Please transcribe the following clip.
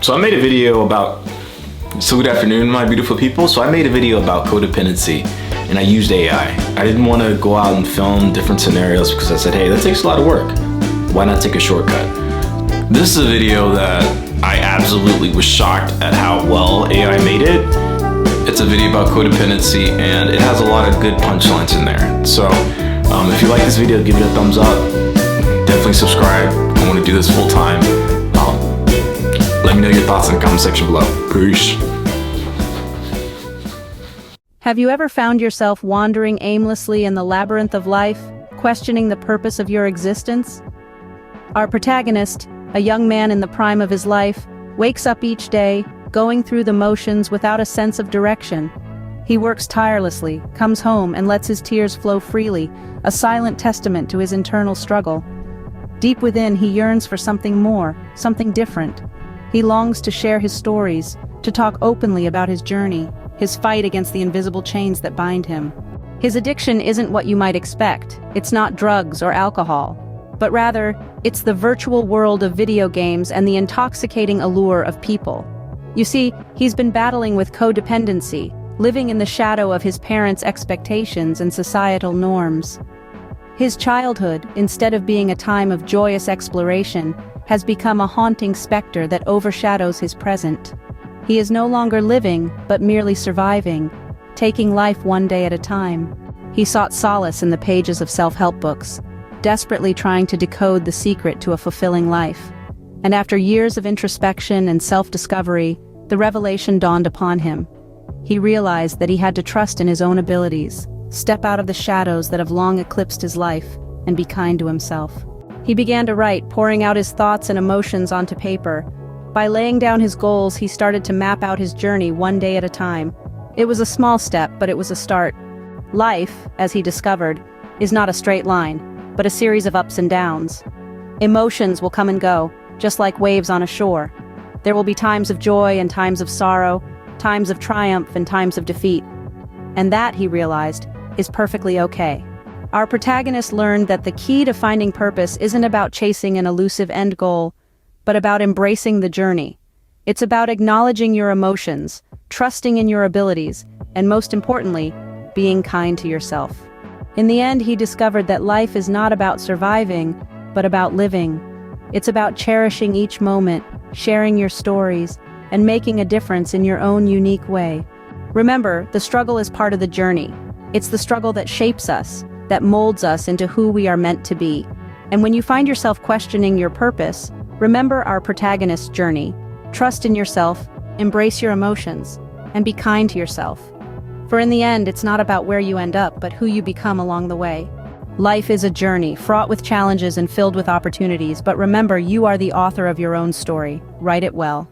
So I made a video about, so good afternoon, my beautiful people. So I made a video about codependency and I used AI. I didn't want to go out and film different scenarios because I said, hey, that takes a lot of work. Why not take a shortcut? This is a video that I absolutely was shocked at how well AI made it. It's a video about codependency and it has a lot of good punchlines in there. So if you like this video, give it a thumbs up. Definitely subscribe. I want to do this full time. Let me know your thoughts in the comment section below. Peace. Have you ever found yourself wandering aimlessly in the labyrinth of life, questioning the purpose of your existence? Our protagonist, a young man in the prime of his life, wakes up each day, going through the motions without a sense of direction. He works tirelessly, comes home and lets his tears flow freely, a silent testament to his internal struggle. Deep within, he yearns for something more, something different. He longs to share his stories, to talk openly about his journey, his fight against the invisible chains that bind him. His addiction isn't what you might expect. It's not drugs or alcohol, but rather, it's the virtual world of video games and the intoxicating allure of people. You see, he's been battling with codependency, living in the shadow of his parents' expectations and societal norms. His childhood, instead of being a time of joyous exploration, has become a haunting specter that overshadows his present. He is no longer living, but merely surviving, taking life one day at a time. He sought solace in the pages of self-help books, desperately trying to decode the secret to a fulfilling life. And after years of introspection and self-discovery, the revelation dawned upon him. He realized that he had to trust in his own abilities, step out of the shadows that have long eclipsed his life, and be kind to himself. He began to write, pouring out his thoughts and emotions onto paper. By laying down his goals, he started to map out his journey one day at a time. It was a small step, but it was a start. Life, as he discovered, is not a straight line, but a series of ups and downs. Emotions will come and go, just like waves on a shore. There will be times of joy and times of sorrow, times of triumph and times of defeat. And that, he realized, is perfectly okay. Our protagonist learned that the key to finding purpose isn't about chasing an elusive end goal, but about embracing the journey. It's about acknowledging your emotions, trusting in your abilities, and most importantly, being kind to yourself. In the end, he discovered that life is not about surviving, but about living. It's about cherishing each moment, sharing your stories, and making a difference in your own unique way. Remember, the struggle is part of the journey. It's the struggle that shapes us, that molds us into who we are meant to be. And when you find yourself questioning your purpose, remember our protagonist's journey. Trust in yourself, embrace your emotions, and be kind to yourself. For in the end, it's not about where you end up, but who you become along the way. Life is a journey, fraught with challenges and filled with opportunities, but remember, you are the author of your own story. Write it well.